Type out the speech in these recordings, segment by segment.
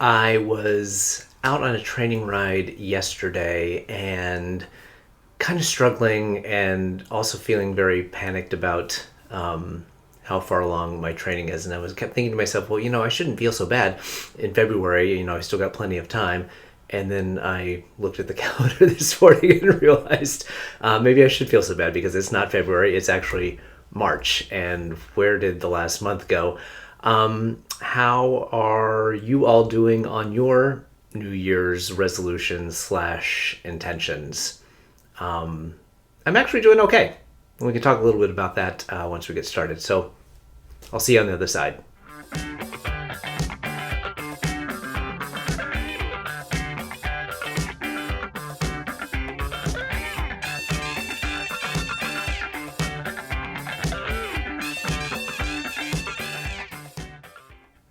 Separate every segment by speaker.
Speaker 1: I was out on a training ride yesterday and kind of struggling and also feeling very panicked about how far along my training is. And kept thinking to myself, well, I shouldn't feel so bad in February. I still got plenty of time. And then I looked at the calendar this morning and realized maybe I should feel so bad because it's not February, it's actually March. And where did the last month go? How are you all doing on your New Year's resolutions slash intentions? I'm actually doing okay. We can talk a little bit about that once we get started. So I'll see you on the other side.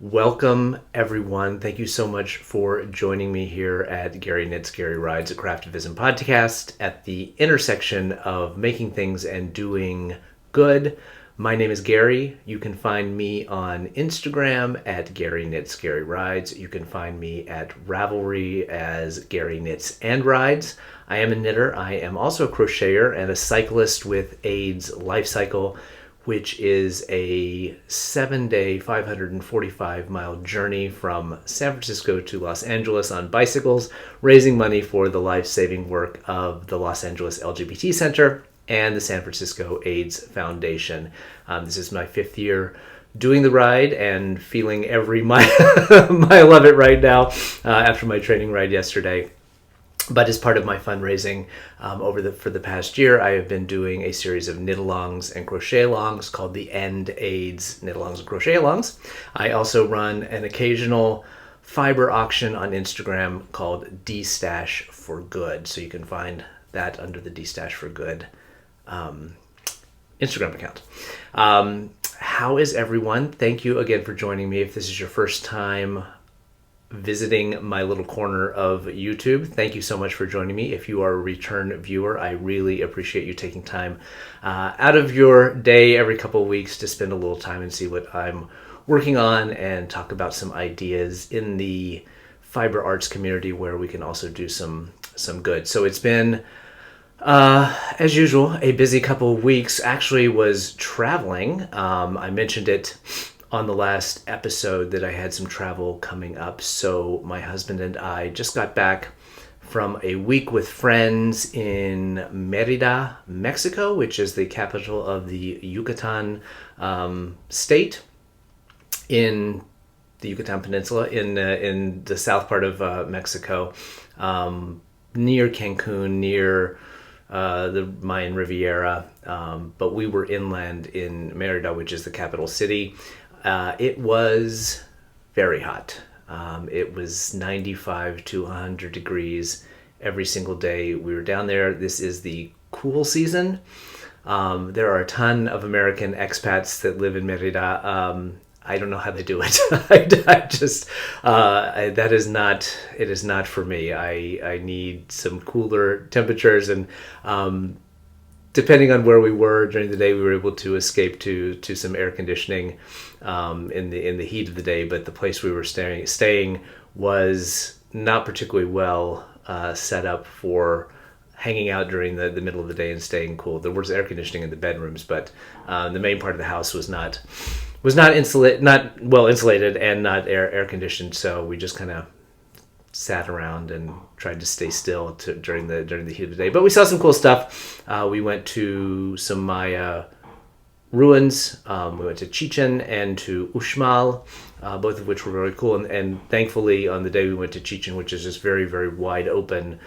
Speaker 1: Welcome, everyone. Thank you so much for joining me here at Gary Knits, Gary Rides, a Craftivism podcast at the intersection of making things and doing good. My name is Gary. You can find me on Instagram at Gary Knits, Gary Rides. You can find me at Ravelry as Gary Knits and Rides. I am a knitter. I am also a crocheter and a cyclist with AIDS Lifecycle, which is a 7-day, 545-mile journey from San Francisco to Los Angeles on bicycles, raising money for the life-saving work of the Los Angeles LGBT Center and the San Francisco AIDS Foundation. This is my 5th year doing the ride and feeling every mile of it right now after my training ride yesterday. But as part of my fundraising for the past year, I have been doing a series of Knitalongs and Crochetalongs called the End AIDS Knitalongs and Crochetalongs. I also run an occasional fiber auction on Instagram called D-Stash for Good. So you can find that under the D-Stash for Good Instagram account. How is everyone? Thank you again for joining me. If this is your first time visiting my little corner of YouTube, thank you so much for joining me. If you are a return viewer, I really appreciate you taking time out of your day every couple of weeks to spend a little time and see what I'm working on and talk about some ideas in the fiber arts community where we can also do some good. So it's been, as usual, a busy couple of weeks. Actually was traveling. I mentioned it on the last episode that I had some travel coming up. So my husband and I just got back from a week with friends in Merida, Mexico, which is the capital of the Yucatan state in the Yucatan Peninsula in the south part of Mexico, near Cancun, near the Mayan Riviera, but we were inland in Merida, which is the capital city. It was very hot. It was 95 to 100 degrees every single day we were down there. This is the cool season. There are a ton of American expats that live in Merida. I don't know how they do it. It is not for me. I need some cooler temperatures, and depending on where we were during the day, we were able to escape to some air conditioning in the heat of the day. But the place we were staying was not particularly well set up for hanging out during the middle of the day and staying cool. There was air conditioning in the bedrooms, but the main part of the house was not well insulated and not air conditioned. So we just kind of sat around and tried to stay still during the heat of the day. But we saw some cool stuff. We went to some Maya ruins. We went to Chichen and to Uxmal, both of which were very cool. And thankfully, on the day we went to Chichen, which is just very, very wide open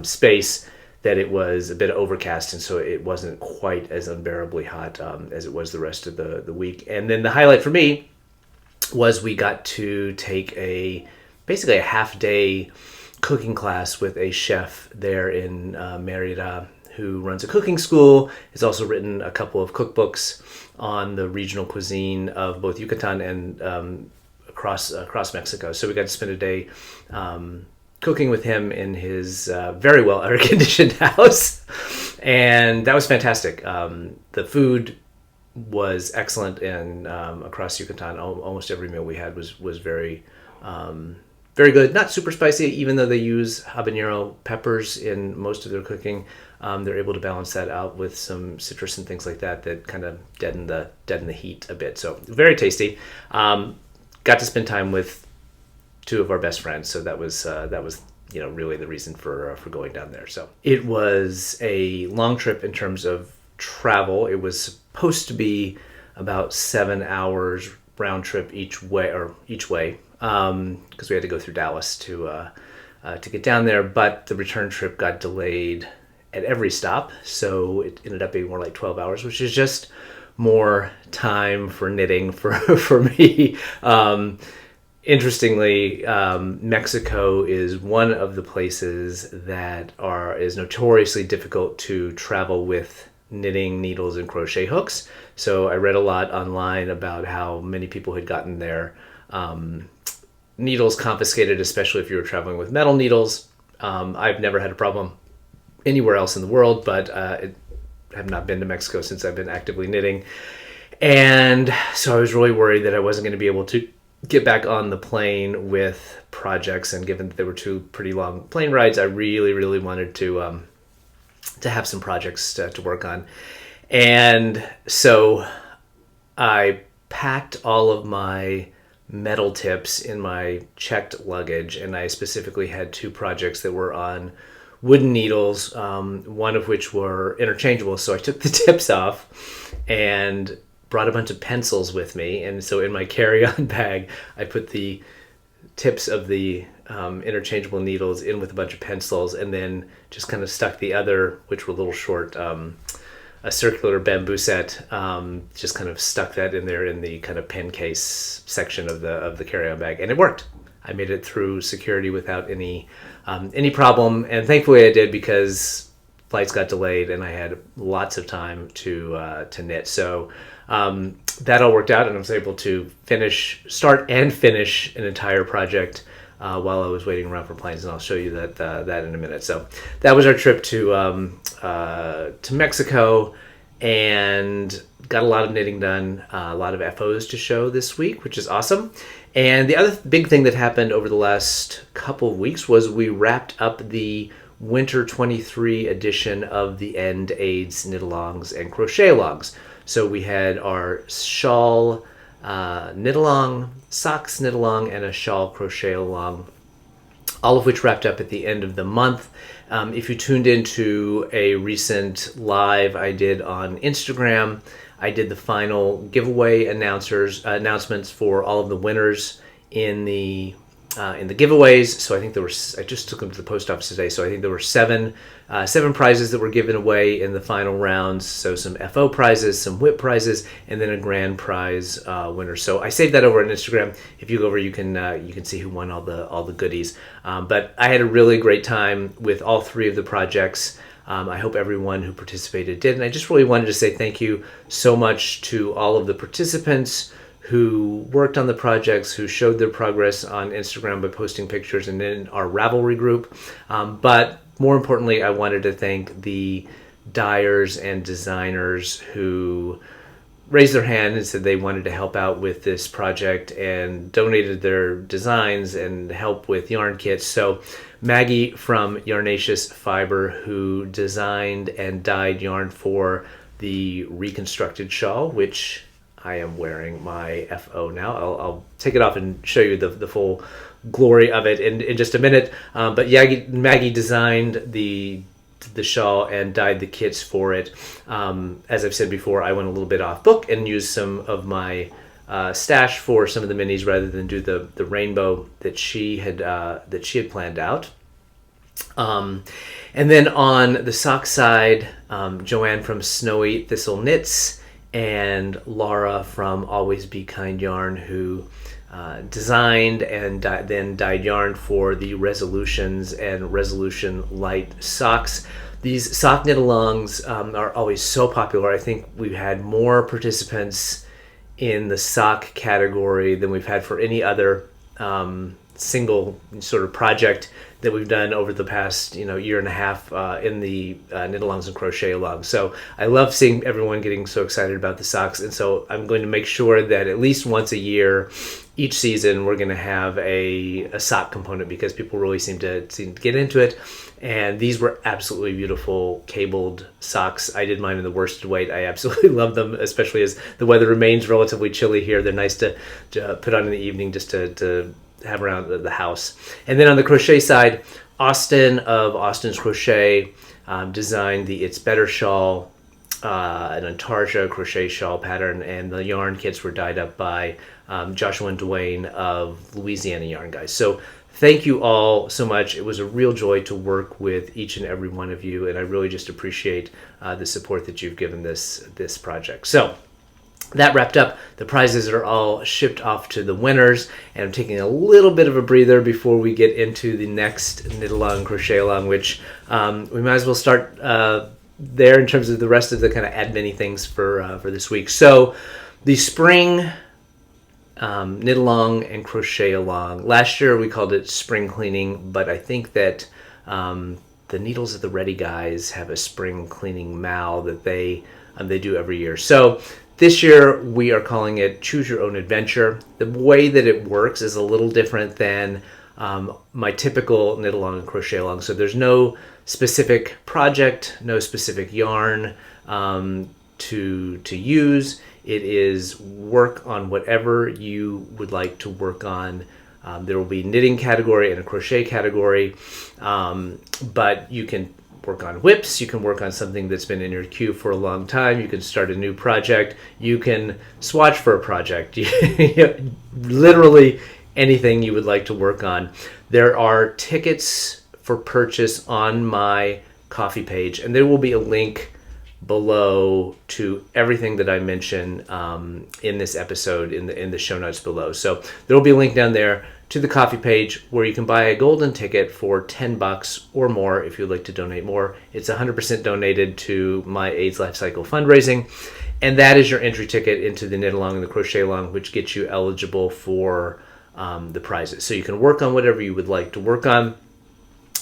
Speaker 1: space, that it was a bit overcast, and so it wasn't quite as unbearably hot as it was the rest of the week. And then the highlight for me was we got to take basically a half-day cooking class with a chef there in Merida who runs a cooking school. He's also written a couple of cookbooks on the regional cuisine of both Yucatan and across Mexico. So we got to spend a day cooking with him in his very well air-conditioned house, and that was fantastic. The food was excellent, and across Yucatan, almost every meal we had was very very good. Not super spicy, even though they use habanero peppers in most of their cooking. They're able to balance that out with some citrus and things like that that kind of deaden the heat a bit. So very tasty. Got to spend time with two of our best friends, so that was really the reason for going down there. So it was a long trip in terms of travel. It was supposed to be about 7 hours round trip each way, because we had to go through Dallas to get down there. But the return trip got delayed at every stop, so it ended up being more like 12 hours, which is just more time for knitting for me. Interestingly, Mexico is one of the places that is notoriously difficult to travel with knitting needles and crochet hooks. So I read a lot online about how many people had gotten their needles confiscated, especially if you were traveling with metal needles. I've never had a problem anywhere else in the world, but I have not been to Mexico since I've been actively knitting. And so I was really worried that I wasn't going to be able to get back on the plane with projects. And given that there were two pretty long plane rides, I really, really wanted to have some projects to work on. And so I packed all of my metal tips in my checked luggage, and I specifically had two projects that were on wooden needles, one of which were interchangeable. So I took the tips off and brought a bunch of pencils with me. And so in my carry-on bag, I put the tips of the interchangeable needles in with a bunch of pencils, and then just kind of stuck the other, which were little short, a circular bamboo set, just kind of stuck that in there in the kind of pen case section of the carry-on bag, and it worked. I made it through security without any problem, and thankfully I did, because flights got delayed and I had lots of time to knit. So that all worked out, and I was able to start and finish an entire project while I was waiting around for planes, and I'll show you that in a minute. So that was our trip to Mexico, and got a lot of knitting done, a lot of FOs to show this week, which is awesome. And the other big thing that happened over the last couple of weeks was we wrapped up the Winter 23 edition of the End AIDS Knitalongs and Crochetalongs. So we had our shawl Knitalong, socks Knitalong, and a shawl Crochetalong, all of which wrapped up at the end of the month. If you tuned into a recent live I did on Instagram, I did the final giveaway announcements for all of the winners in the giveaways. So I think I just took them to the post office today. So I think there were seven prizes that were given away in the final rounds. So some FO prizes, some whip prizes, and then a grand prize winner. So I saved that over on Instagram. If you go over, you can see who won all the goodies. But I had a really great time with all three of the projects. I hope everyone who participated did. And I just really wanted to say thank you so much to all of the participants who worked on the projects, who showed their progress on Instagram by posting pictures, and in our Ravelry group. But more importantly, I wanted to thank the dyers and designers who raised their hand and said they wanted to help out with this project and donated their designs and help with yarn kits. So Maggie from Yarnaceous Fiber, who designed and dyed yarn for the reconstructed shawl, which I am wearing my FO now. I'll take it off and show you the full glory of it in just a minute. But Maggie designed the shawl and dyed the kits for it. As I've said before, I went a little bit off book and used some of my stash for some of the minis rather than do the rainbow that she had planned out. And then on the sock side, Joanne from Snowy Thistle Knits and Laura from Always Be Kind Yarn, who designed and then dyed yarn for the Resolutions and Resolution Light socks. These sock Knitalongs are always so popular. I think we've had more participants in the sock category than we've had for any other single sort of project that we've done over the past year and a half in the Knitalongs and Crochetalong. So I love seeing everyone getting so excited about the socks, and so I'm going to make sure that at least once a year, each season, we're going to have a sock component, because people really seem to get into it. And these were absolutely beautiful cabled socks. I did mine in the worsted weight. I absolutely love them, especially as the weather remains relatively chilly here. They're nice to put on in the evening just to have around the house. And then on the crochet side, Austin of Austin's Crochet designed the It's Better shawl, an Antarja crochet shawl pattern, and the yarn kits were dyed up by Joshua and Dwayne of Louisiana Yarn Guys. So thank you all so much. It was a real joy to work with each and every one of you, and I really just appreciate the support that you've given this project. So that wrapped up. The prizes are all shipped off to the winners, and I'm taking a little bit of a breather before we get into the next Knitalong Crochetalong, which we might as well start there in terms of the rest of the kind of admin things for this week. So the spring Knitalong and Crochetalong. Last year we called it spring cleaning, but I think that the Needles at the Ready guys have a spring cleaning mal that they do every year. So this year we are calling it Choose Your Own Adventure. The way that it works is a little different than my typical Knitalong and Crochetalong. So there's no specific project, no specific yarn to use. It is work on whatever you would like to work on. There will be knitting category and a crochet category, but you can work on whips, you can work on something that's been in your queue for a long time, you can start a new project, you can swatch for a project, literally anything you would like to work on. There are tickets for purchase on my coffee page, and there will be a link below to everything that I mention in this episode in the show notes below. So there will be a link down there to the coffee page where you can buy a golden ticket for $10 or more if you'd like to donate more. It's 100% donated to my AIDS Lifecycle fundraising, and that is your entry ticket into the Knitalong and the Crochetalong, which gets you eligible for the prizes. So you can work on whatever you would like to work on.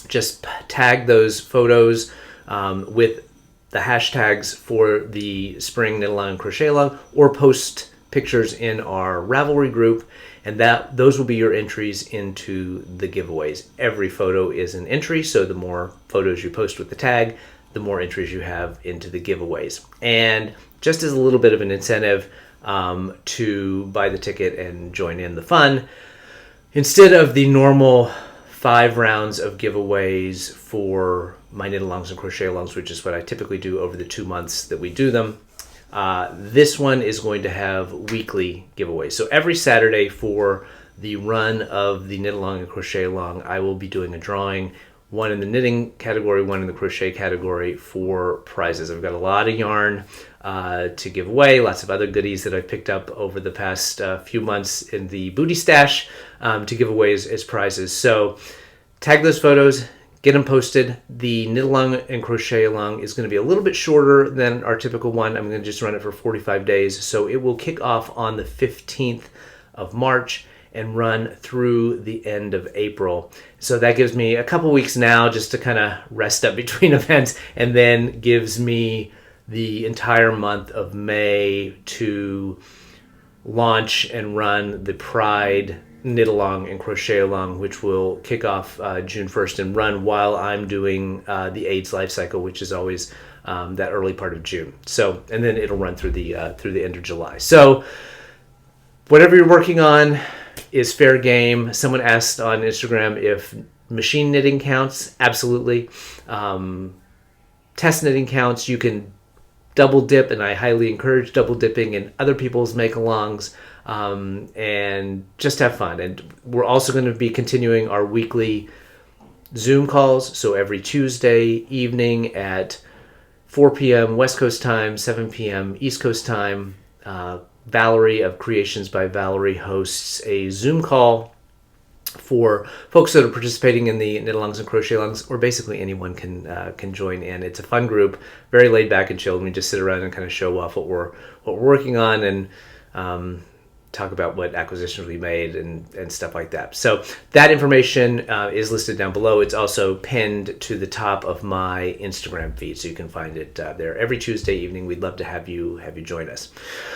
Speaker 1: Just tag those photos with the hashtags for the spring Knitalong and Crochetalong, or post pictures in our Ravelry group, and those will be your entries into the giveaways. Every photo is an entry, so the more photos you post with the tag, the more entries you have into the giveaways. And just as a little bit of an incentive to buy the ticket and join in the fun, instead of the normal 5 rounds of giveaways for my Knitalongs and Crochetalongs, which is what I typically do over the 2 months that we do them, this one is going to have weekly giveaways. So every Saturday for the run of the Knitalong and Crochetalong, I will be doing a drawing, one in the knitting category, one in the crochet category, for prizes. I've got a lot of yarn to give away, lots of other goodies that I've picked up over the past few months in the booty stash to give away as prizes. So tag those photos, get them posted. The Knitalong and Crochetalong is going to be a little bit shorter than our typical one. I'm going to just run it for 45 days. So it will kick off on the 15th of March and run through the end of April. So that gives me a couple weeks now just to kind of rest up between events, and then gives me the entire month of May to launch and run the Pride Knitalong and Crochetalong, which will kick off June 1st and run while I'm doing the AIDS Lifecycle, which is always that early part of June. So, and then it'll run through the end of July. So whatever you're working on is fair game. Someone asked on Instagram if machine knitting counts. Absolutely. Test knitting counts. You can double dip, and I highly encourage double dipping in other people's make-alongs, and just have fun. And we're also going to be continuing our weekly Zoom calls. So every Tuesday evening at 4 p.m. West Coast time, 7 p.m. East Coast time, Valerie of Creations by Valerie hosts a Zoom call for folks that are participating in the Knitalongs and Crochetalongs, or basically anyone can join in. It's a fun group, very laid back and chilled. We just sit around and kind of show off what we're working on, and talk about what acquisitions we made and stuff like that. So that information is listed down below. It's also pinned to the top of my Instagram feed, so you can find it there every Tuesday evening. We'd love to have you join us.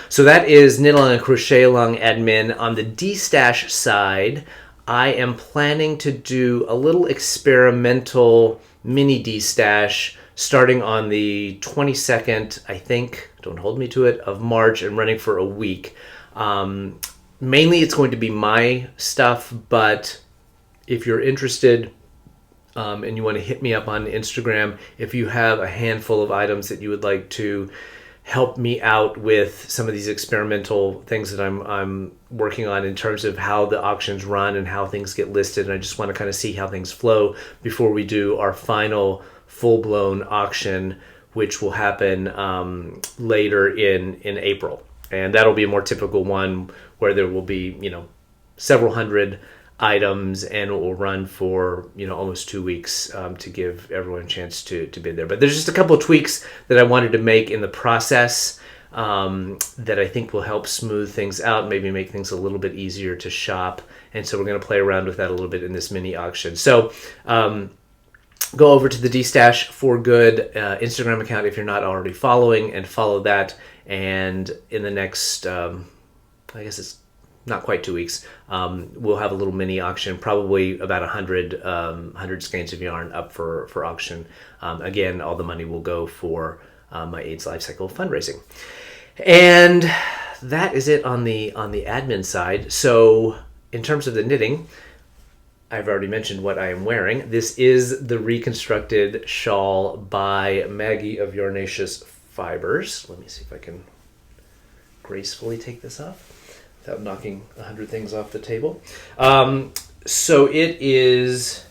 Speaker 1: So that is Knitalong and Crochetalong admin. On the D-Stash side, I am planning to do a little experimental mini D-Stash starting on the 22nd, I think, don't hold me to it, of March, and running for a week. Mainly it's going to be my stuff, but if you're interested and you want to hit me up on Instagram, if you have a handful of items that you would like to help me out with some of these experimental things that I'm working on in terms of how the auctions run and how things get listed, and I just want to kind of see how things flow before we do our final full-blown auction, which will happen later in April. And that'll be a more typical one where there will be, several hundred items, and it will run for, almost 2 weeks to give everyone a chance to bid there. But there's just a couple of tweaks that I wanted to make in the process that I think will help smooth things out, maybe make things a little bit easier to shop. And so we're going to play around with that a little bit in this mini auction. So go over to the D-Stash for Good Instagram account if you're not already following, and follow that. And in the next, I guess it's not quite 2 weeks, we'll have a little mini auction, probably about 100 skeins of yarn up for auction. Again, all the money will go for my AIDS Lifecycle fundraising. And that is it on the admin side. So in terms of the knitting, I've already mentioned what I am wearing. This is the reconstructed shawl by Maggie of Yarnaceous Fibers. Let me see if I can gracefully take this off without knocking 100 things off the table. So it is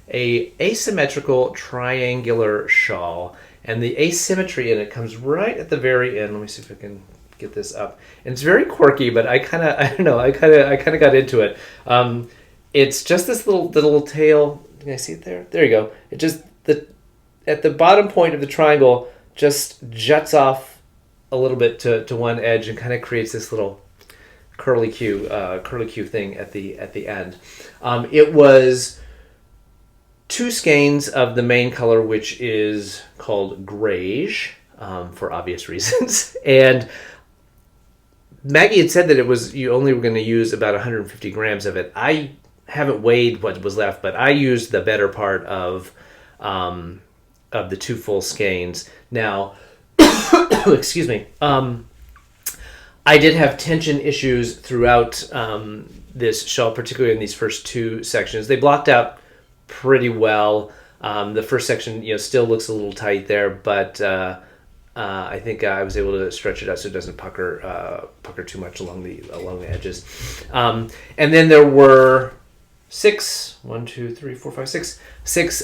Speaker 1: a asymmetrical triangular shawl, and the asymmetry in it comes right at the very end. Let me see if I can get this up. And it's very quirky, but I kind of got into it. It's just this little tail. Can I see it there? There you go. It just at the bottom point of the triangle just juts off a little bit to one edge and kind of creates this little curly Q thing at the end. It was 2 skeins of the main color, which is called Greige, for obvious reasons. And Maggie had said that you only were going to use about 150 grams of it. I haven't weighed what was left, but I used the better part of the 2 full skeins. Now, excuse me. I did have tension issues throughout this shawl, particularly in these first 2 sections. They blocked out pretty well. The first section, still looks a little tight there, but I think I was able to stretch it out so it doesn't pucker too much along the edges. And then there were 6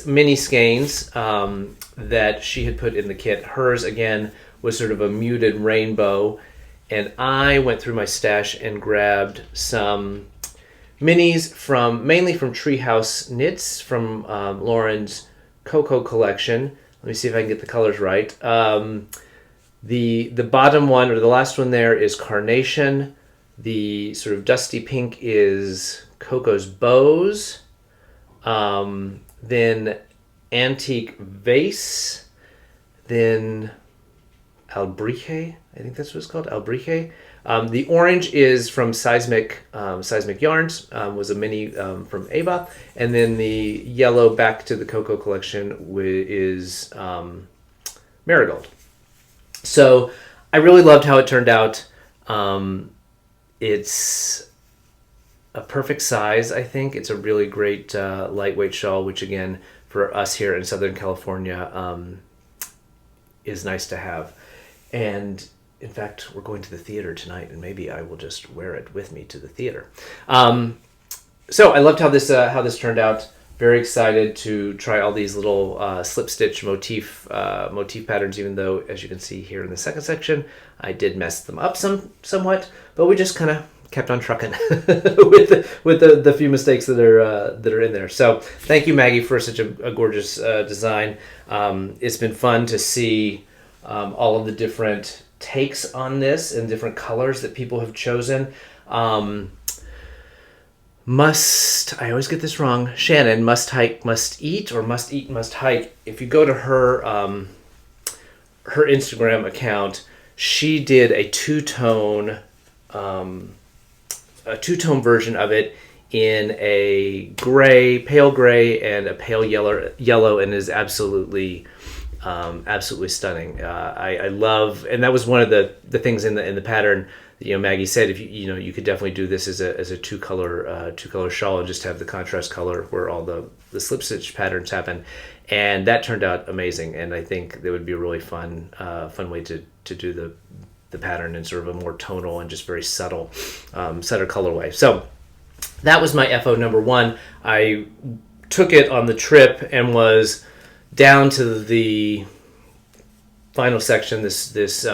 Speaker 1: mini skeins that she had put in the kit. Hers, again, was sort of a muted rainbow, and I went through my stash and grabbed some minis mainly from Treehouse Knits, from Lauren's Cocoa collection. Let me see if I can get the colors right. The bottom one, or the last one there, is Carnation. The sort of dusty pink is Coco's Bows. Then Antique Vase. Then Albrije, I think that's what it's called, Albrije. The orange is from Seismic Yarns, was a mini from Ava. And then the yellow, back to the Cocoa collection, is Marigold. So I really loved how it turned out. It's a perfect size, I think. It's a really great lightweight shawl, which again, for us here in Southern California, is nice to have. And in fact, we're going to the theater tonight, and maybe I will just wear it with me to the theater. So I loved how this turned out. Very excited to try all these little slip stitch motif patterns, even though, as you can see here in the second section, I did mess them up somewhat, but we just kind of kept on trucking with the few mistakes that are in there. So thank you, Maggie, for such a gorgeous design. It's been fun to see all of the different takes on this and different colors that people have chosen. I always get this wrong. Shannon, Must Hike, Must Eat, or Must Eat, Must Hike. If you go to her her Instagram account, she did a two-tone version of it in a gray, pale gray, and a pale yellow, and is absolutely stunning. I love, and that was one of the things in the pattern. Maggie said, if you could definitely do this as a two color shawl and just have the contrast color where all the slip stitch patterns happen, and that turned out amazing. And I think that would be a really fun way to do the pattern in sort of a more tonal and just very subtle colorway. So that was my FO number 1. I took it on the trip and was down to the final section. This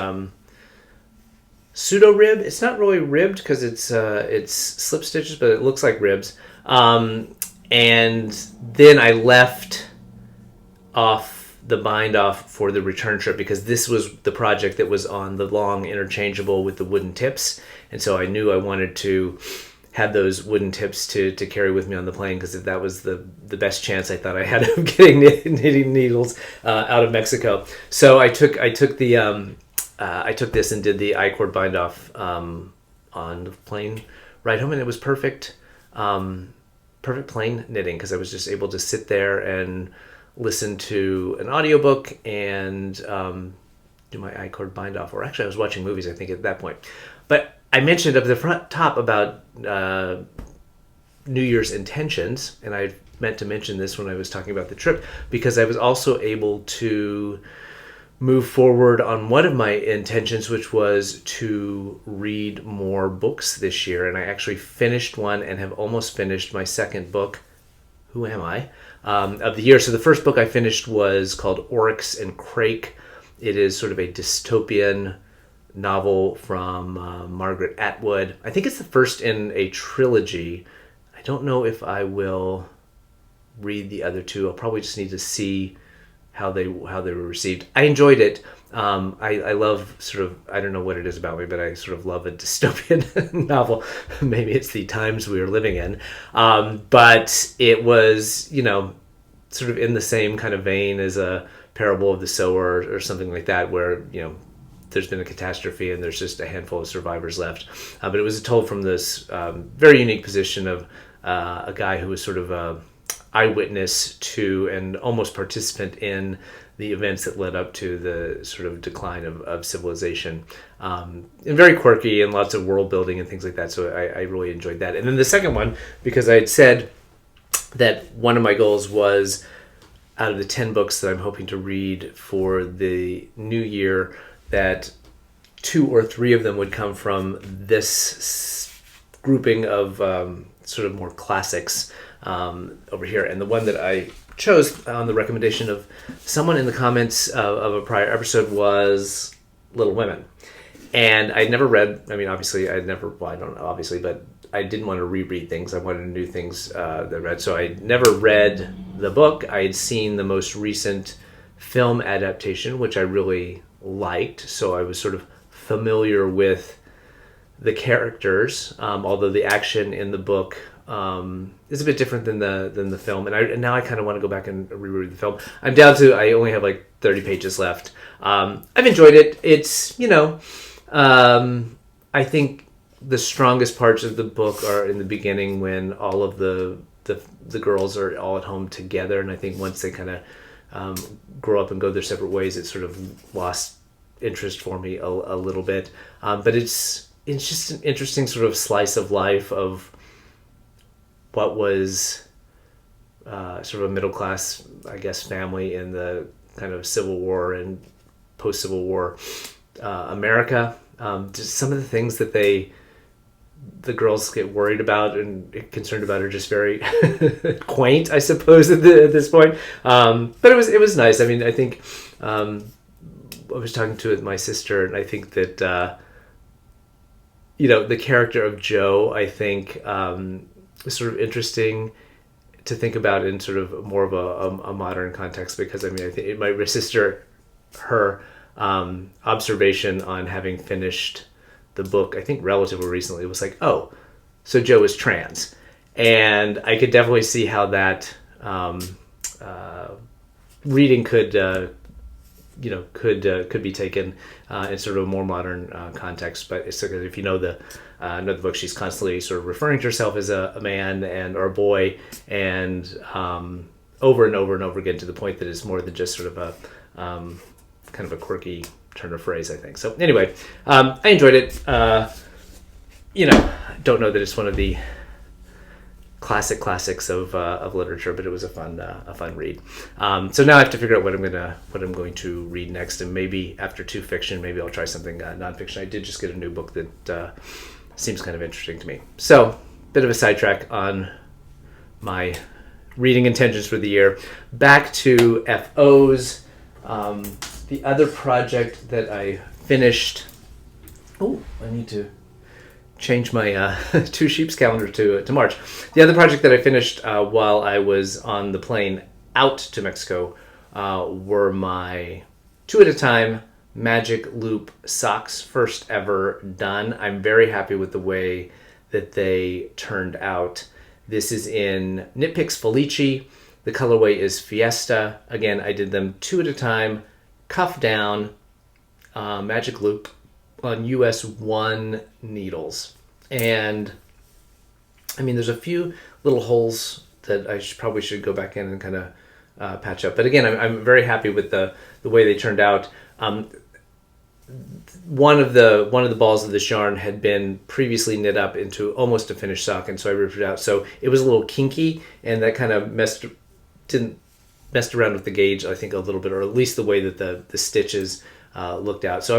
Speaker 1: pseudo rib. It's not really ribbed because it's slip stitches, but it looks like ribs. And then I left off the bind off for the return trip because this was the project that was on the long interchangeable with the wooden tips, and so I knew I wanted to have those wooden tips to carry with me on the plane, because that was the best chance I thought I had of getting knitting needles out of Mexico. So I took this and did the I-cord bind off on the plane ride home, and it was perfect plane knitting because I was just able to sit there and listen to an audiobook and do my I-cord bind off. Or actually, I was watching movies, I think, at that point. But I mentioned up the top about New Year's intentions, and I meant to mention this when I was talking about the trip, because I was also able to move forward on one of my intentions, which was to read more books this year. And I actually finished one and have almost finished my second book, Who Am I?, of the year. So the first book I finished was called Oryx and Crake. It is sort of a dystopian novel from Margaret Atwood. I think it's the first in a trilogy. I don't know if I will read the other two. I'll probably just need to see how they were received. I enjoyed it. I love sort of, I don't know what it is about me, but I sort of love a dystopian novel. Maybe it's the times we are living in. But it was, sort of in the same kind of vein as a Parable of the Sower or something like that, where, there's been a catastrophe and there's just a handful of survivors left. But it was told from this very unique position of a guy who was sort of a eyewitness to and almost participant in the events that led up to the sort of decline of civilization. And very quirky and lots of world building and things like that. So I really enjoyed that. And then the second one, because I had said that one of my goals was, out of the 10 books that I'm hoping to read for the new year, that 2 or 3 of them would come from this grouping of sort of more classics over here. And the one that I chose on the recommendation of someone in the comments of a prior episode was Little Women. And I'd never read, I don't know, obviously, but I didn't want to reread things. I wanted to new things that I read. So I never read the book. I had seen the most recent film adaptation, which I really liked. So I was sort of familiar with the characters, although the action in the book is a bit different than the film. And now I kind of want to go back and reread the film. I'm down to, I only have like 30 pages left. I've enjoyed it. It's, I think the strongest parts of the book are in the beginning, when all of the girls are all at home together. And I think once they kind of grow up and go their separate ways, it sort of lost interest for me a little bit. But it's just an interesting sort of slice of life of what was sort of a middle class, I guess, family in the kind of Civil War and post-Civil War America. Just some of the things that the girls get worried about and concerned about are just very quaint, I suppose, at this point. But it was nice. I mean, I think I was talking to my sister, and I think that the character of Joe, I think, is sort of interesting to think about in sort of more of a modern context, because I think my sister, her observation on having finished the book, I think relatively recently, it was like, oh, so Joe is trans. And I could definitely see how that reading could could be taken in sort of a more modern context. But it's like, if you know the book, she's constantly sort of referring to herself as a man or a boy, and over and over and over again, to the point that it's more than just sort of a kind of a quirky turn of phrase, I think. So anyway, I enjoyed it. Don't know that it's one of the classics of literature, but it was a fun read. So now I have to figure out what I'm going to read next, and maybe after 2 fiction, maybe I'll try something nonfiction. I did just get a new book that seems kind of interesting to me. So, bit of a sidetrack on my reading intentions for the year. Back to FOs. The other project that I finished. Oh, I need to change my 2 sheeps calendar to March. The other project that I finished while I was on the plane out to Mexico were my 2 at a time magic loop socks, first ever done. I'm very happy with the way that they turned out. This is in Knit Picks Felici. The colorway is Fiesta. Again, I did them 2 at a time, cuff down, magic loop on US 1 needles. And I mean, there's a few little holes that I probably should go back in and kind of patch up. But again, I'm very happy with the way they turned out. One of the balls of this yarn had been previously knit up into almost a finished sock, and so I ripped it out. So it was a little kinky, and that kind of messed around with the gauge, I think, a little bit, or at least the way that the stitches looked out. So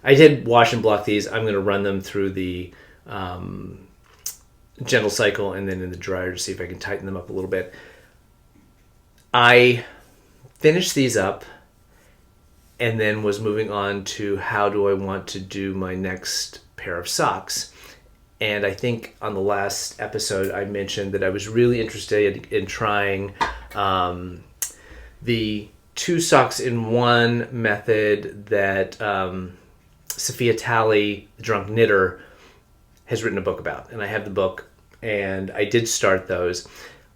Speaker 1: I did wash and block these. I'm gonna run them through the gentle cycle and then in the dryer to see if I can tighten them up a little bit. I finished these up and then was moving on to how do I want to do my next pair of socks. And I think on the last episode I mentioned that I was really interested in trying the 2 socks in 1 method that Sophia Talley, the Drunk Knitter, has written a book about. And I have the book, and I did start those.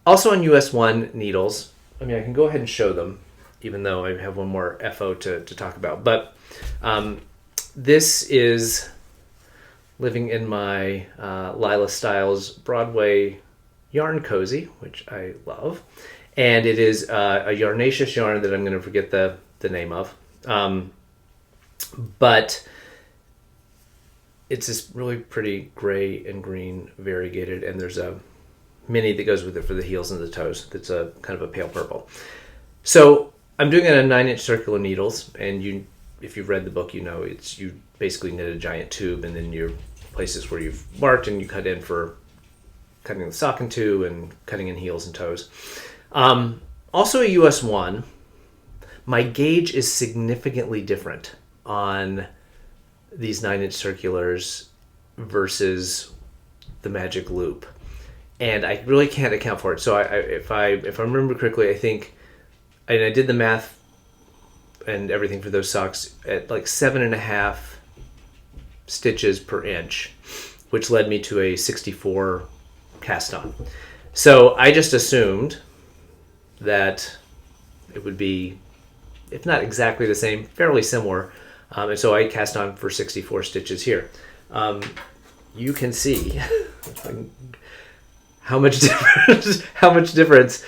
Speaker 1: Also on US 1 needles. I mean, I can go ahead and show them, even though I have one more FO to talk about. But this is living in my Lila Styles Broadway yarn cozy, which I love. And it is a yarnaceous yarn that I'm going to forget the name of. But it's this really pretty gray and green variegated, and there's a mini that goes with it for the heels and the toes that's a kind of a pale purple. So I'm doing it on 9-inch circular needles, and if you've read the book, you know you basically knit a giant tube, and then your places where you've marked, and you cut in for cutting the sock in 2 and cutting in heels and toes. Also a US 1, my gauge is significantly different on these 9-inch circulars versus the magic loop, and I really can't account for it. So if I remember correctly, I think, and I did the math and everything for those socks at like 7.5 stitches per inch, which led me to a 64 cast on. So I just assumed that it would be, if not exactly the same, fairly similar. And so I cast on for 64 stitches here. You can see how much difference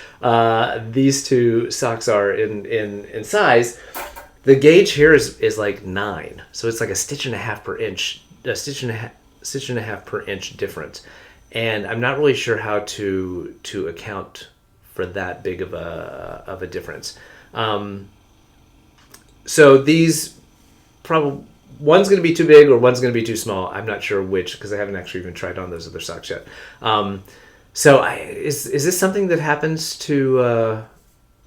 Speaker 1: these 2 socks are in size. The gauge here is like 9, so it's like a stitch and a half per inch difference. And I'm not really sure how to account for that big of a difference. So these probably, one's going to be too big or one's going to be too small. I'm not sure which, because I haven't actually even tried on those other socks yet. So is this something that happens to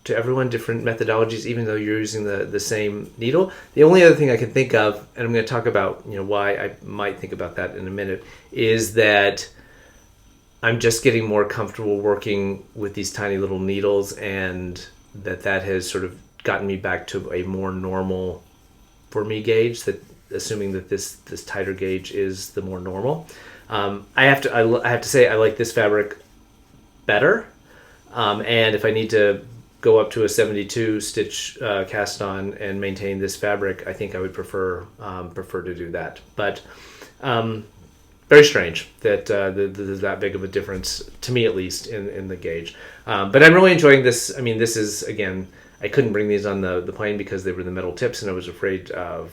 Speaker 1: everyone, different methodologies, even though you're using the same needle? The only other thing I can think of, and I'm going to talk about why I might think about that in a minute, is that I'm just getting more comfortable working with these tiny little needles, and that has sort of gotten me back to a more normal for me gauge that assuming that this tighter gauge is the more normal. I have to say I like this fabric better, and if I need to go up to a 72 stitch cast on and maintain this fabric, I think I would prefer to do that. But very strange that there's that big of a difference, to me at least, in the gauge. But I'm really enjoying this. I mean, this is, again, I couldn't bring these on the plane because they were the metal tips, and I was afraid of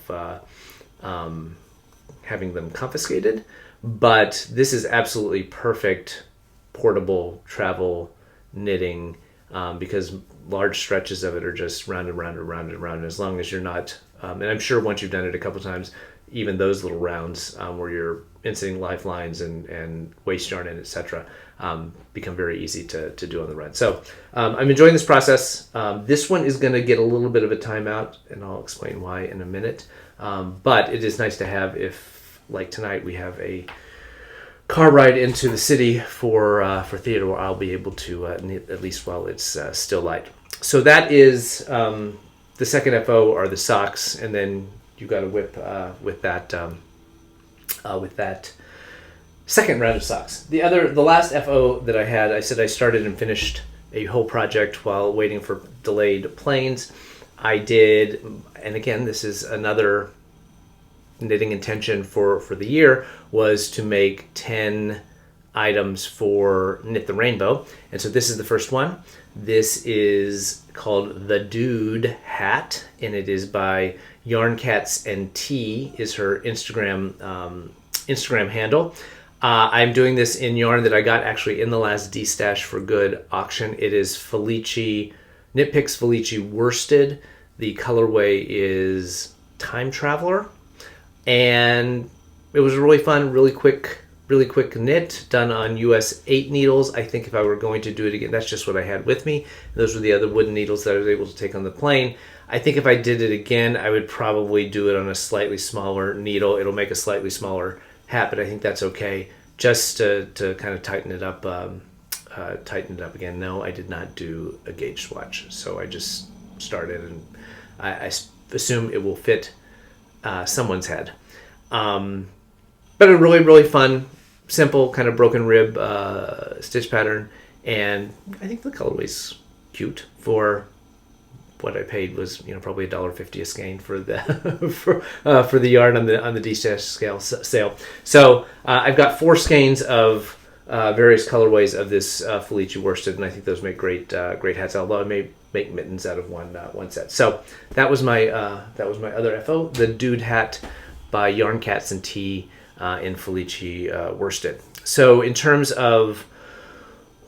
Speaker 1: having them confiscated. But this is absolutely perfect portable travel knitting, because large stretches of it are just round and round and round and round. As long as you're not, and I'm sure once you've done it a couple times, even those little rounds where you're inserting lifelines and waste yarn in, etc., become very easy to do on the run. So I'm enjoying this process. This one is going to get a little bit of a timeout, and I'll explain why in a minute. But it is nice to have, if like tonight we have a car ride into the city for theater, where I'll be able to knit at least while it's still light. So that is the second FO are the socks, and then you got to whip with that second round of socks. The last FO that I had, I said I started and finished a whole project while waiting for delayed planes. I did, and again, this is another knitting intention for the year, was to make 10 items for Knit the Rainbow. And so this is the first one. This is called the Dude Hat, and it is by YarnCats&T is her Instagram handle. I'm doing this in yarn that I got actually in the last D-Stash for Good auction. It is Felici, Knit Picks Felici worsted. The colorway is Time Traveler. And it was really fun, really quick knit, done on US 8 needles. I think if I were going to do it again, that's just what I had with me. Those were the other wooden needles that I was able to take on the plane. I think if I did it again, I would probably do it on a slightly smaller needle. It'll make a slightly smaller hat, but I think that's okay, just to kind of tighten it up again. No, I did not do a gauge swatch, so I just started, and I assume it will fit someone's head. But a really, really fun, simple kind of broken rib stitch pattern, and I think the colorway's cute for what I paid. Was probably $1.50 a skein for the for the yarn on the D-Stash sale. So I've got 4 skeins of various colorways of this Felici worsted, and I think those make great hats. Although I may make mittens out of one set. So that was my other FO, the Dude Hat by YarnCats&T in Felici worsted. So in terms of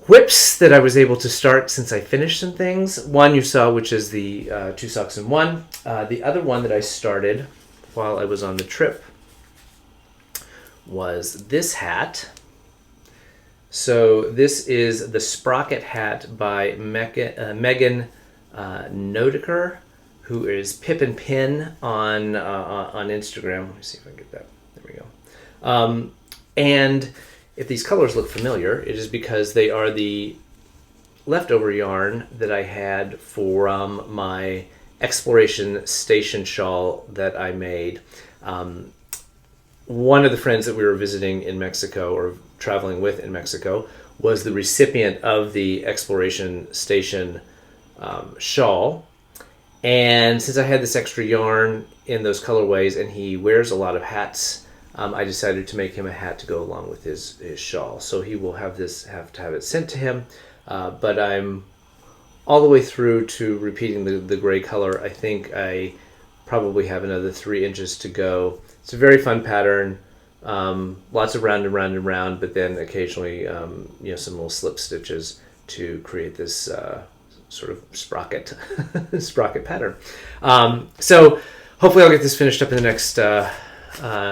Speaker 1: whips that I was able to start since I finished some things, one you saw, which is the 2 socks in 1. The other one that I started while I was on the trip was this hat. So this is the Sprocket hat by Megan Nodeker, who is Pip and Pin on Instagram. Let me see if I can get that. There we go. And if these colors look familiar, it is because they are the leftover yarn that I had from my exploration station shawl that I made. One of the friends that we were visiting in Mexico, or traveling with in Mexico, was the recipient of the exploration station shawl. And since I had this extra yarn in those colorways, and he wears a lot of hats, I decided to make him a hat to go along with his shawl. So he will have to have it sent to him. But I'm all the way through to repeating the gray color. I think I probably have another 3 inches to go. It's a very fun pattern. Lots of round and round and round, but then occasionally some little slip stitches to create this sort of sprocket pattern. So hopefully I'll get this finished up in the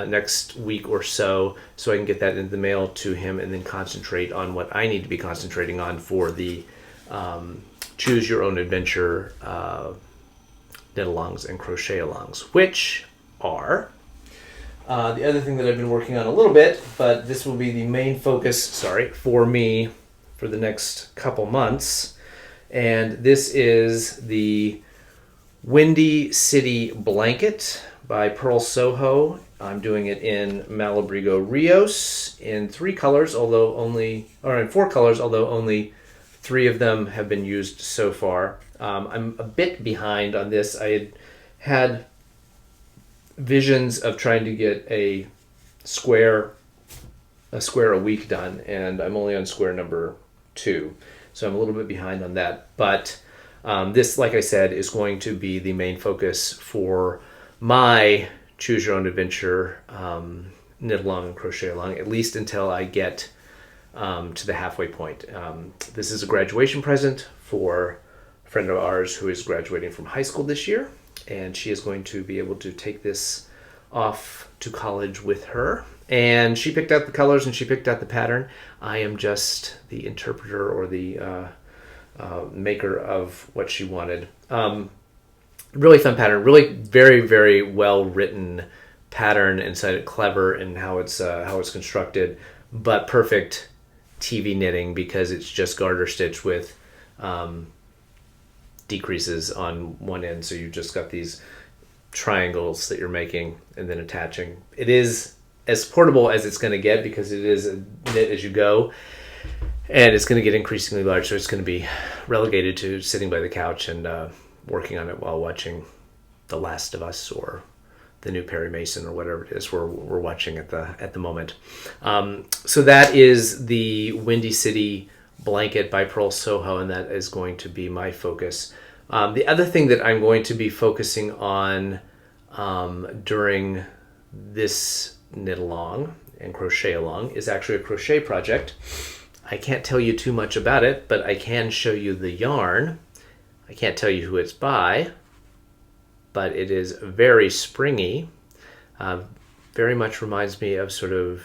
Speaker 1: next week or so I can get that in the mail to him, and then concentrate on what I need to be concentrating on for the Choose Your Own Adventure Knitalongs and Crochetalongs, which are the other thing that I've been working on a little bit, but this will be the main focus, for me for the next couple months. And this is the Windy City Blanket by Pearl Soho. I'm doing it in Malabrigo Rios in 3 colors, in 4 colors, although only 3 of them have been used so far. I'm a bit behind on this. I had visions of trying to get a square a week done, and I'm only on square number 2, so I'm a little bit behind on that. But this, like I said, is going to be the main focus for my Choose Your Own Adventure Knitalong and Crochetalong, at least until I get to the halfway point. This is a graduation present for a friend of ours who is graduating from high school this year, and she is going to be able to take this off to college with her. And she picked out the colors and she picked out the pattern. I am just the interpreter or the maker of what she wanted. Really fun pattern, really very, very well written pattern inside it, clever in how it's constructed, but perfect TV knitting because it's just garter stitch with decreases on one end. So you've just got these triangles that you're making and then attaching. It is as portable as it's going to get because it is a knit as you go, and it's going to get increasingly large. So it's going to be relegated to sitting by the couch and working on it while watching The Last of Us or the new Perry Mason or whatever it is we're watching at the moment. So that is the Windy City blanket by Pearl Soho, and that is going to be my focus. The other thing that I'm going to be focusing on during this Knitalong and Crochetalong is actually a crochet project. I can't tell you too much about it, but I can show you the yarn. I can't tell you who it's by, but it is very springy. Very much reminds me of sort of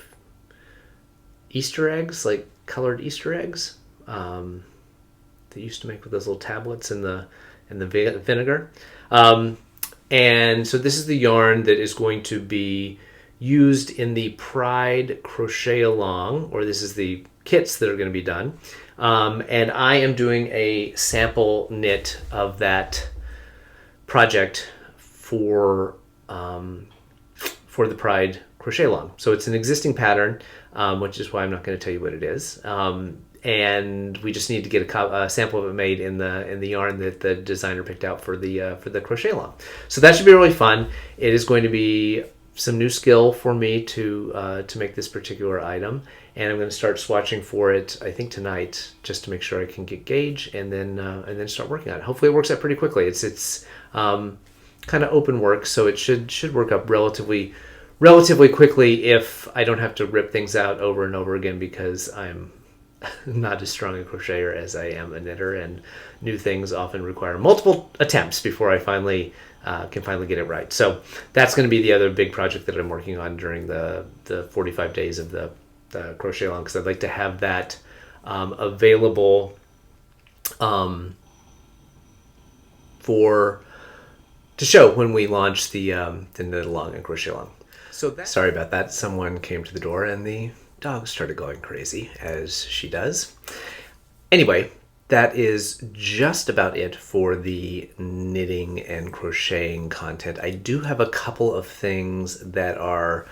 Speaker 1: Easter eggs, like colored Easter eggs. They used to make with those little tablets in the vinegar. And so this is the yarn that is going to be used in the Pride Crochetalong, or this is the kits that are going to be done. And I am doing a sample knit of that project for the Pride Crochetalong. So it's an existing pattern, which is why I'm not going to tell you what it is. And we just need to get a sample of it made in the yarn that the designer picked out for the Crochetalong. So that should be really fun. It is going to be some new skill for me to make this particular item, and I'm going to start swatching for it I think tonight just to make sure I can get gauge and then start working on it. Hopefully it works out pretty quickly. It's kind of open work, so it should work up relatively quickly if I don't have to rip things out over and over again, because I'm not as strong a crocheter as I am a knitter, and new things often require multiple attempts before I finally can get it right. So that's going to be the other big project that I'm working on during the 45 days of the Crochetalong, because I'd like to have that available to show when we launch the Knitalong and Crochetalong. So sorry about that. Someone came to the door and the dog started going crazy, as she does. Anyway, that is just about it for the knitting and crocheting content. I do have a couple of things that are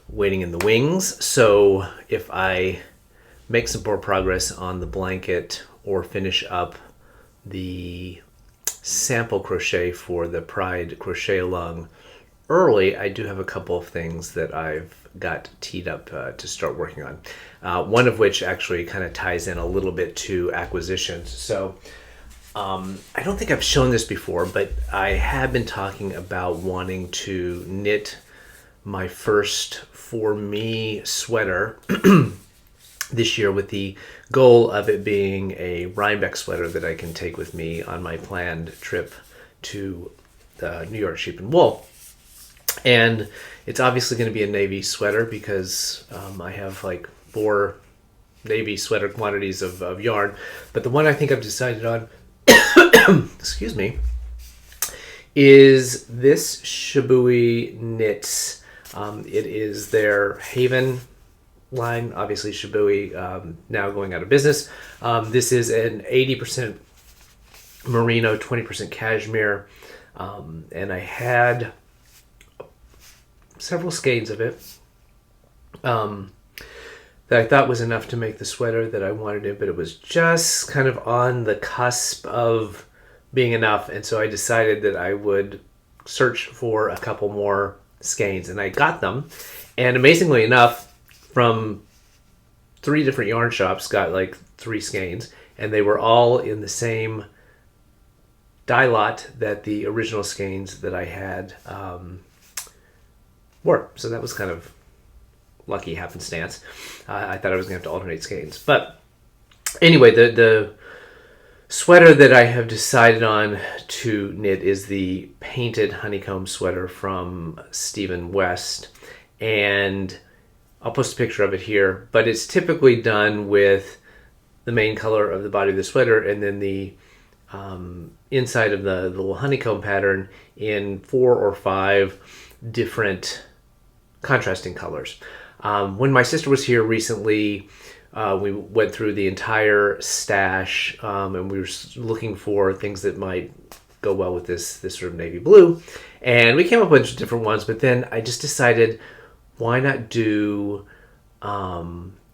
Speaker 1: waiting in the wings. So if I make some more progress on the blanket or finish up the sample crochet for the Pride Crochetalong early, I do have a couple of things that I've got teed up to start working on. One of which actually kind of ties in a little bit to acquisitions. So I don't think I've shown this before, but I have been talking about wanting to knit my first for me sweater this year, with the goal of it being a Rhinebeck sweater that I can take with me on my planned trip to New York Sheep and Wool. And it's obviously going to be a navy sweater because I have like 4 navy sweater quantities of yarn. But the one I think I've decided on, excuse me, is this Shibui Knits. It is their Haven line, obviously Shibui now going out of business. This is an 80% merino, 20% cashmere. And I had several skeins of it that I thought was enough to make the sweater that I wanted it, but it was just kind of on the cusp of being enough, and so I decided that I would search for a couple more skeins, and I got them, and amazingly enough, from 3 different yarn shops, got like 3 skeins, and they were all in the same dye lot that the original skeins that I had were. So that was kind of lucky happenstance. I thought I was going to have to alternate skeins. But anyway, the sweater that I have decided on to knit is the painted honeycomb sweater from Stephen West. And I'll post a picture of it here. But it's typically done with the main color of the body of the sweater and then the inside of the little honeycomb pattern in 4 or 5 different contrasting colors. When my sister was here recently, we went through the entire stash and we were looking for things that might go well with this sort of navy blue. And we came up with a bunch of different ones, but then I just decided, why not do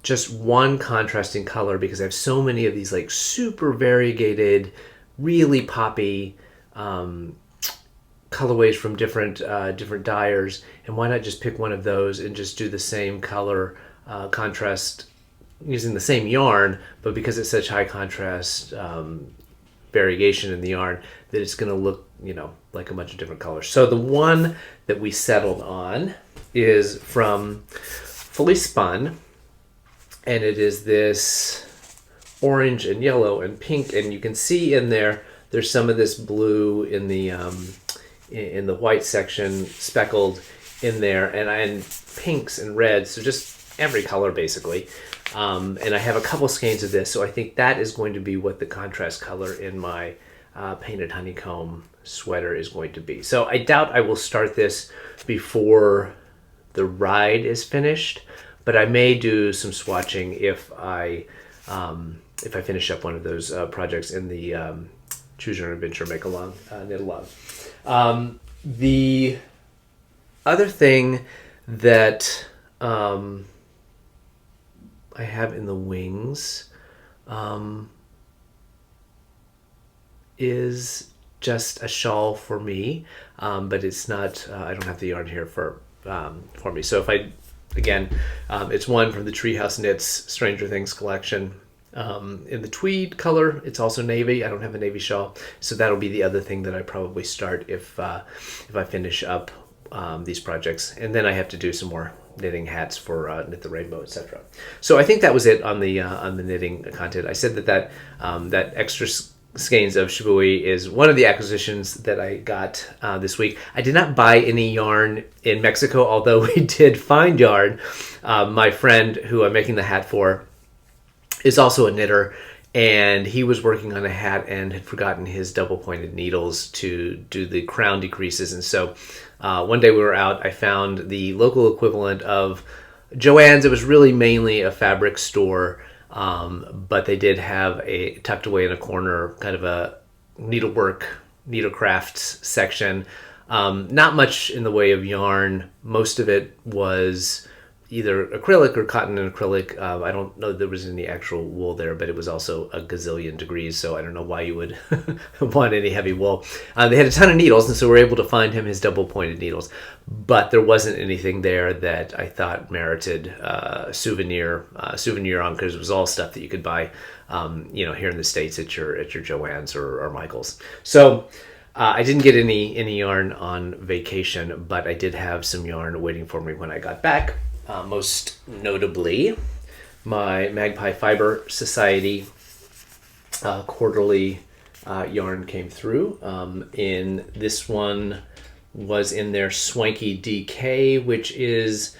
Speaker 1: just one contrasting color, because I have so many of these like super variegated, really poppy colorways from different dyers, and why not just pick one of those and just do the same color contrast using the same yarn, but because it's such high contrast variegation in the yarn that it's going to look, you know, like a bunch of different colors. So the one that we settled on is from Fully Spun, and it is this orange and yellow and pink, and you can see in there's some of this blue in the white section speckled in there, and pinks and reds, so just every color basically. And I have a couple skeins of this, so I think that is going to be what the contrast color in my painted honeycomb sweater is going to be. So I doubt I will start this before the ride is finished, but I may do some swatching if I finish up one of those projects in the Choose Your Own Adventure Make-Along, Knitalong. The other thing that I have in the wings is just a shawl for me, but it's not, I don't have the yarn here for me. So if again, it's one from the Treehouse Knits Stranger Things collection. In the tweed color, it's also navy. I don't have a navy shawl, so that'll be the other thing that I probably start if I finish up these projects, and then I have to do some more knitting hats for Knit the Rainbow, etc. So I think that was it on the knitting content. I said that extra skeins of Shibui is one of the acquisitions that I got this week. I did not buy any yarn in Mexico, although we did find yarn. My friend who I'm making the hat for is also a knitter, and he was working on a hat and had forgotten his double pointed needles to do the crown decreases. And so one day we were out, I found the local equivalent of Joann's. It was really mainly a fabric store, but they did have a tucked away in a corner kind of a needlecrafts section. Not much in the way of yarn. Most of it was either acrylic or cotton and acrylic. I don't know that there was any actual wool there, but it was also a gazillion degrees, so I don't know why you would want any heavy wool. They had a ton of needles, and so we were able to find him his double-pointed needles, but there wasn't anything there that I thought merited souvenir on, because it was all stuff that you could buy, here in the States at your Joann's or Michael's. So I didn't get any yarn on vacation, but I did have some yarn waiting for me when I got back. Most notably, my Magpie Fiber Society quarterly yarn came through. In this one was in their Swanky DK, which is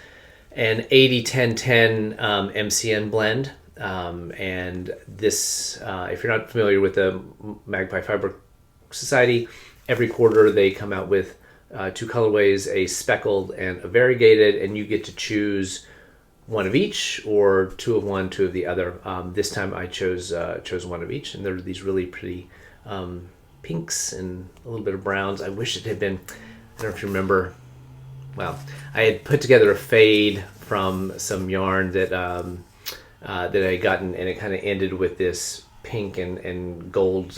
Speaker 1: an 80-10-10 MCN blend. And this, if you're not familiar with the Magpie Fiber Society, every quarter they come out with 2 colorways, a speckled and a variegated, and you get to choose one of each or 2 of one, 2 of the other. This time I chose one of each, and there are these really pretty pinks and a little bit of browns. I wish it had been, I don't know if you remember well, I had put together a fade from some yarn that that I had gotten, and it kind of ended with this pink and gold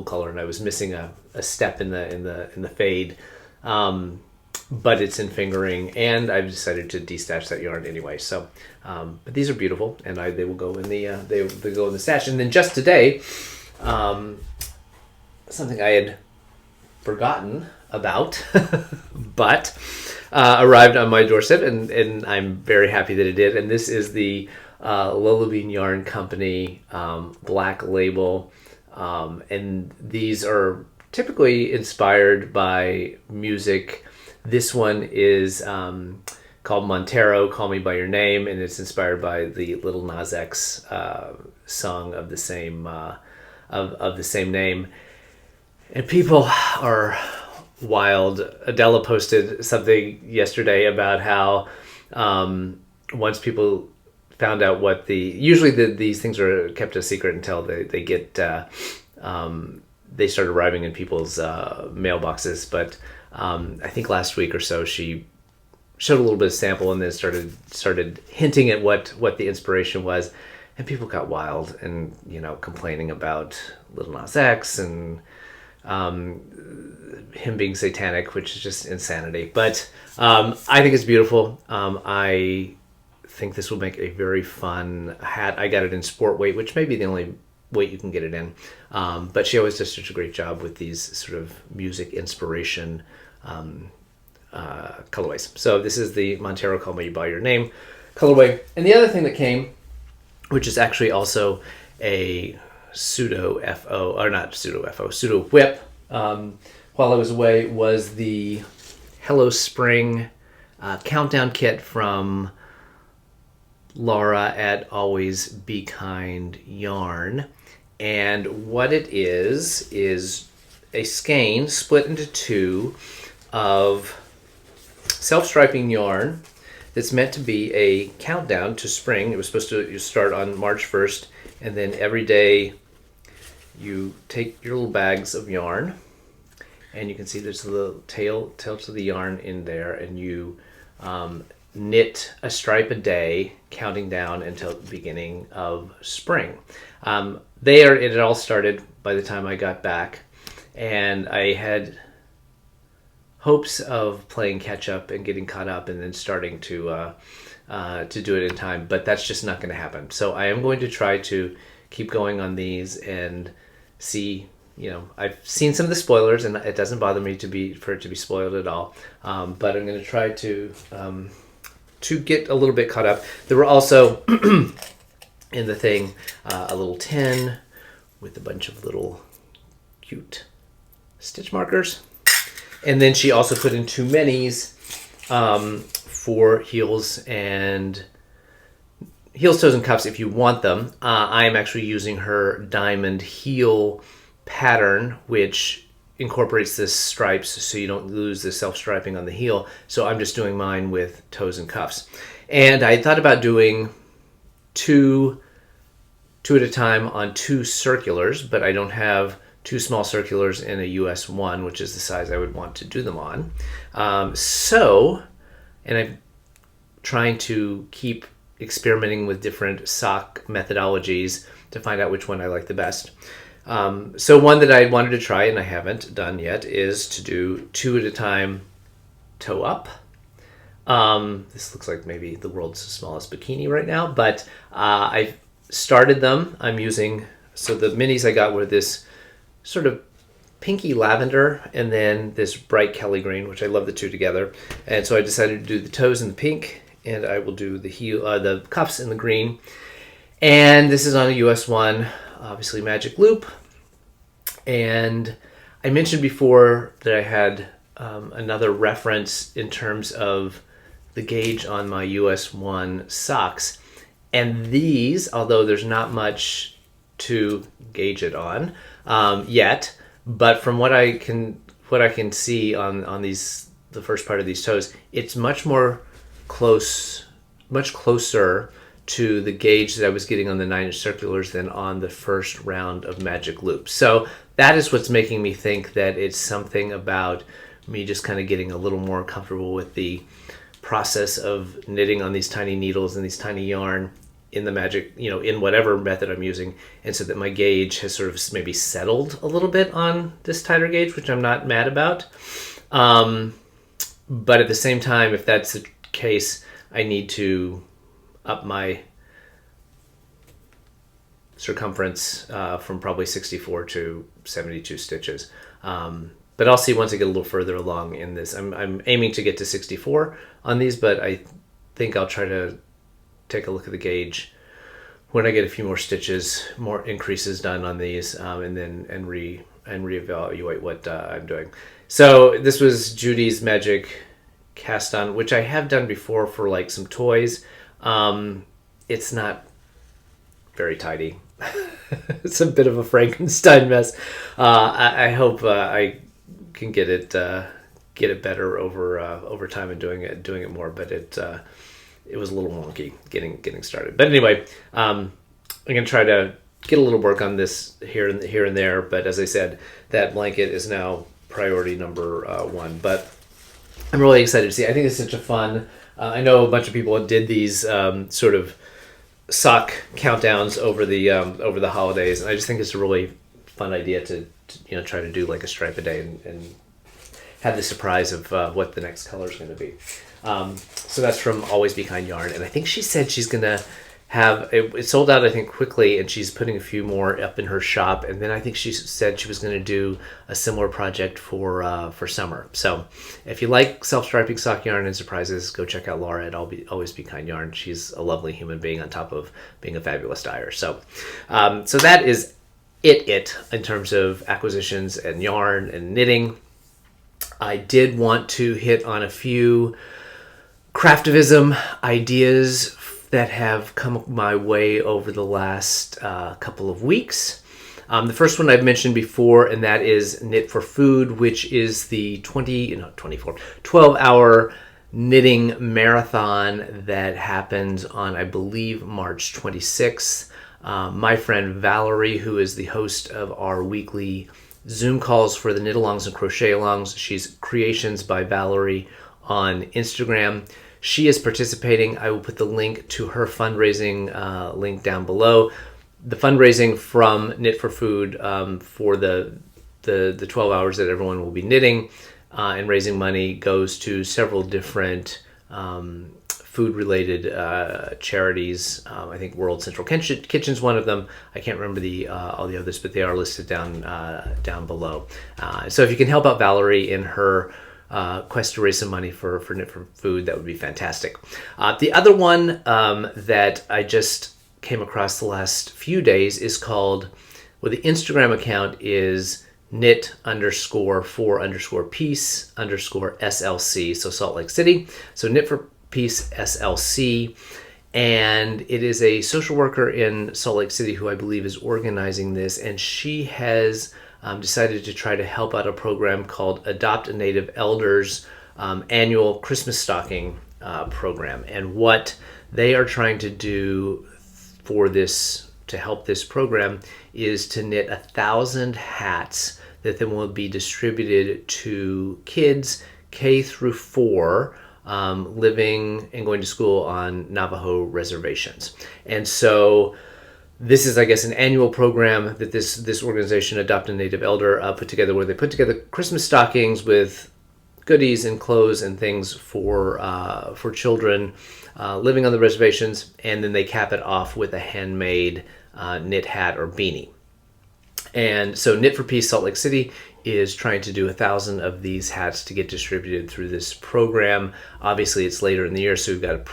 Speaker 1: color, and I was missing a step in the fade. But it's in fingering, and I've decided to destash that yarn anyway. So, but these are beautiful, and they will go in the they go in the stash. And then just today, something I had forgotten about, but arrived on my doorstep, and I'm very happy that it did. And this is the Lola Bean Yarn Company Black Label, and these are typically inspired by music. This one is called Montero, Call Me By Your Name, and it's inspired by the Little Nas X song of the same of the same name. And people are wild. Adela posted something yesterday about how once people found out what usually these things are kept a secret until they get they start arriving in people's mailboxes, but I think last week or so she showed a little bit of sample and then started hinting at what the inspiration was, and people got wild and complaining about Little Nas X and him being satanic, which is just insanity. But I think it's beautiful. I think this will make a very fun hat. I got it in sport weight, which may be the only weight you can get it in. But she always does such a great job with these sort of music inspiration colorways. So this is the Montero Call Me By Your Name colorway. And the other thing that came, which is actually also a pseudo whip while I was away, was the Hello Spring countdown kit from Laura at Always Be Kind Yarn. And what it is a skein split into two of self-striping yarn that's meant to be a countdown to spring. It was supposed to start on March 1st, and then every day you take your little bags of yarn, and you can see there's a little tail to the yarn in there, and you knit a stripe a day, counting down until the beginning of spring. It all started by the time I got back, and I had hopes of playing catch up and getting caught up and then starting to do it in time, but that's just not going to happen. So I am going to try to keep going on these and see. I've seen some of the spoilers, and it doesn't bother me for it to be spoiled at all. But I'm going to try to get a little bit caught up. There were also in the thing a little tin with a bunch of little cute stitch markers. And then she also put in 2 minis for heels, toes, and cuffs if you want them. I am actually using her diamond heel pattern, which incorporates the stripes so you don't lose the self-striping on the heel. So I'm just doing mine with toes and cuffs. And I thought about doing two at a time on 2 circulars, but I don't have 2 small circulars in a US 1, which is the size I would want to do them on. And I'm trying to keep experimenting with different sock methodologies to find out which one I like the best. So one that I wanted to try and I haven't done yet is to do 2 at a time toe up. This looks like maybe the world's smallest bikini right now, but I've started them. So the minis I got were this sort of pinky lavender and then this bright Kelly green, which I love the 2 together. And so I decided to do the toes in the pink, and I will do the cuffs in the green. And this is on a US 1, obviously magic loop. And I mentioned before that I had another reference in terms of the gauge on my US 1 socks. And these, although there's not much to gauge it on yet, but from what I can see on these, the first part of these toes, it's much closer to the gauge that I was getting on the 9-inch circulars than on the first round of magic loops. So that is what's making me think that it's something about me just kind of getting a little more comfortable with the process of knitting on these tiny needles and these tiny yarn in the magic, in whatever method I'm using. And so that my gauge has sort of maybe settled a little bit on this tighter gauge, which I'm not mad about. But at the same time, if that's the case, I need to up my circumference from probably 64 to 72 stitches. But I'll see once I get a little further along in this. I'm aiming to get to 64 on these, but I think I'll try to take a look at the gauge when I get a few more stitches, more increases done on these, and reevaluate what I'm doing. So this was Judy's Magic cast on, which I have done before for like some toys. It's not very tidy. It's a bit of a Frankenstein mess. I hope I can get it better over time and doing it more, but it was a little wonky getting started. But anyway, I'm gonna try to get a little work on this here and there. But as I said, that blanket is now priority number 1. But I'm really excited to see. I think it's such a fun. I know a bunch of people did these sort of sock countdowns over the holidays, and I just think it's a really fun idea to try to do like a stripe a day and have the surprise of what the next color is going to be. So that's from Always Be Kind Yarn, and I think she said she's gonna have it sold out, I think, quickly, and she's putting a few more up in her shop, and then I think she said she was going to do a similar project for summer. So if you like self-striping sock yarn and surprises, go check out Laura at Always Be Kind Yarn. She's a lovely human being on top of being a fabulous dyer. So so that is it in terms of acquisitions and yarn and knitting. I did want to hit on a few Craftivism ideas that have come my way over the last couple of weeks. The first one I've mentioned before, and that is Knit for Food, which is the 12-hour knitting marathon that happens on, I believe, March 26th. My friend Valerie, who is the host of our weekly Zoom calls for the Knitalongs and Crochetalongs, she's Creations by Valerie on Instagram. She is participating. I will put the link to her fundraising link down below. The fundraising from Knit for Food for the 12 hours that everyone will be knitting and raising money goes to several different food-related charities. I think World Central Kitchen's one of them. I can't remember all the others, but they are listed down below. So if you can help out Valerie in her quest to raise some money for Knit for Food, that would be fantastic. The other one that I just came across the last few days is called, the Instagram account is knit_for_peace_SLC, so Salt Lake City. So Knit for Peace SLC, and it is a social worker in Salt Lake City who I believe is organizing this, and she has decided to try to help out a program called Adopt a Native Elders annual Christmas stocking program. And what they are trying to do for this, to help this program, is to knit 1,000 hats that then will be distributed to kids K through 4 living and going to school on Navajo reservations. And so this is, I guess, an annual program that this organization, Adopt a Native Elder, put together, where they put together Christmas stockings with goodies and clothes and things for children living on the reservations, and then they cap it off with a handmade knit hat or beanie. And so Knit for Peace Salt Lake City is trying to do 1,000 of these hats to get distributed through this program. Obviously, it's later in the year, so we've got a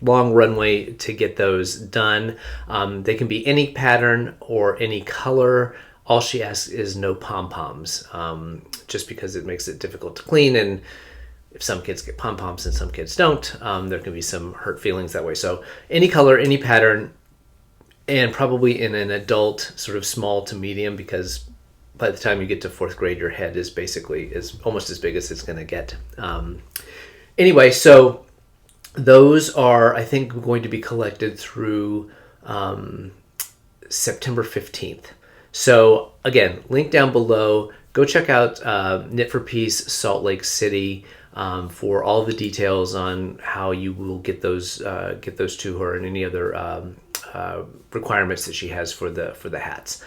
Speaker 1: long runway to get those done. They can be any pattern or any color. All she asks is no pom-poms, just because it makes it difficult to clean, and if some kids get pom-poms and some kids don't, there can be some hurt feelings that way. So any color, any pattern, and probably in an adult sort of small to medium, because by the time you get to 4th grade, your head is almost as big as it's going to get. Anyway, so those are, I think, going to be collected through September 15th. So again, link down below go check out Knit for Peace Salt Lake City for all the details on how you will get those to her and any other requirements that she has for the hats.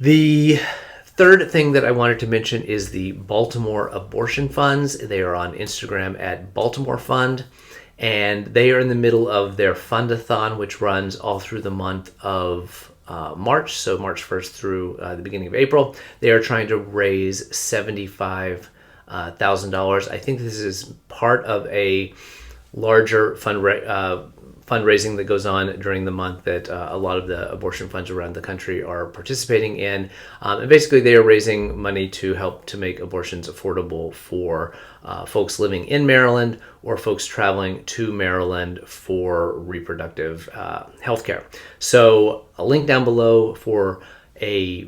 Speaker 1: The third thing that I wanted to mention is the Baltimore Abortion Funds. They are on Instagram at Baltimore Fund, and they are in the middle of their fundathon, which runs all through the month of March, so March 1st through the beginning of April. They are trying to raise $75,000. I think this is part of a larger fundraising that goes on during the month that a lot of the abortion funds around the country are participating in. And basically they are raising money to help to make abortions affordable for folks living in Maryland or folks traveling to Maryland for reproductive health care. So a link down below for a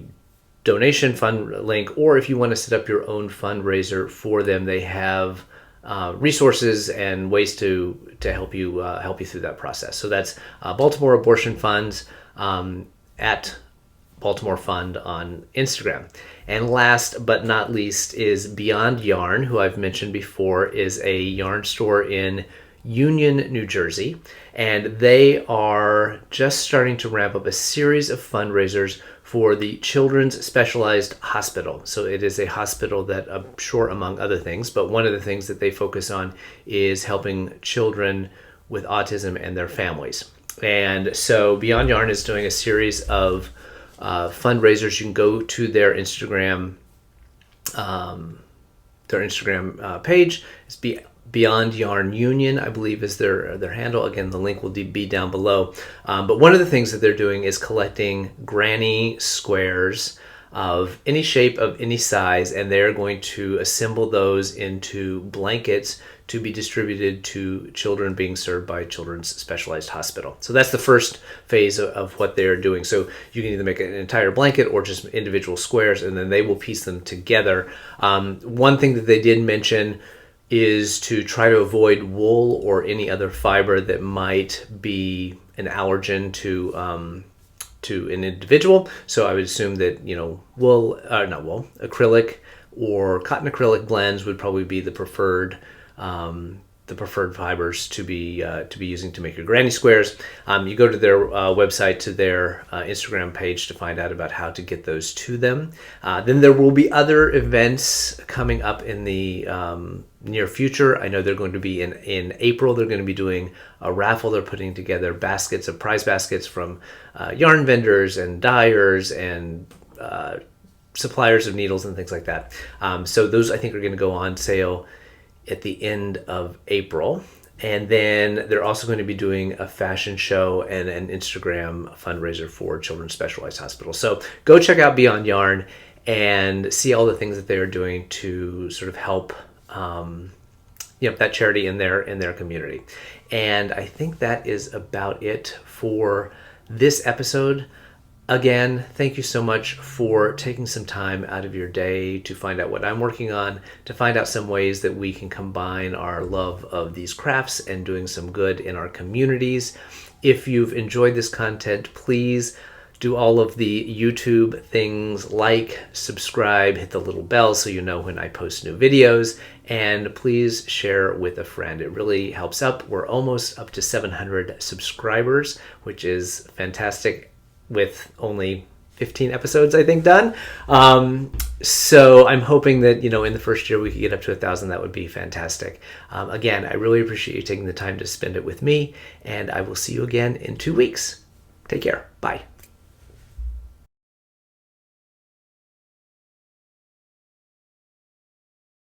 Speaker 1: donation fund link, or if you want to set up your own fundraiser for them, they have resources and ways to help you through that process. So that's Baltimore Abortion Funds at Baltimore Fund on Instagram. And last but not least is Beyond Yarn, who I've mentioned before is a yarn store in Union, New Jersey, and they are just starting to ramp up a series of fundraisers for the Children's Specialized Hospital. So it is a hospital that I'm sure, among other things, but one of the things that they focus on is helping children with autism and their families. And so Beyond Yarn is doing a series of fundraisers. You can go to their Instagram page. It's Beyond Yarn Union, I believe, is their handle. Again, the link will be down below. But one of the things that they're doing is collecting granny squares of any shape, of any size, and they're going to assemble those into blankets to be distributed to children being served by Children's Specialized Hospital. So that's the first phase of what they're doing. So you can either make an entire blanket or just individual squares, and then they will piece them together. One thing that they did mention is to try to avoid wool or any other fiber that might be an allergen to an individual. So I would assume that acrylic or cotton acrylic blends would probably be the preferred fibers to be using to make your granny squares. You go to their website, to their Instagram page, to find out about how to get those to them. Then there will be other events coming up in the near future. I know they're going to be in April. They're going to be doing a raffle. They're putting together prize baskets from yarn vendors and dyers and suppliers of needles and things like that. So those, I think, are going to go on sale at the end of April. And then they're also going to be doing a fashion show and an Instagram fundraiser for Children's Specialized Hospital. So go check out Beyond Yarn and see all the things that they're doing to sort of help that charity in their community. And I think that is about it for this episode. Again, thank you so much for taking some time out of your day to find out what I'm working on, to find out some ways that we can combine our love of these crafts and doing some good in our communities. If you've enjoyed this content, please do all of the YouTube things, like, subscribe, hit the little bell so you know when I post new videos, and please share with a friend. It really helps up. We're almost up to 700 subscribers, which is fantastic, with only 15 episodes, I think, done. So I'm hoping that, in the first year we could get up to 1,000. That would be fantastic. Again, I really appreciate you taking the time to spend it with me, and I will see you again in 2 weeks. Take care. Bye.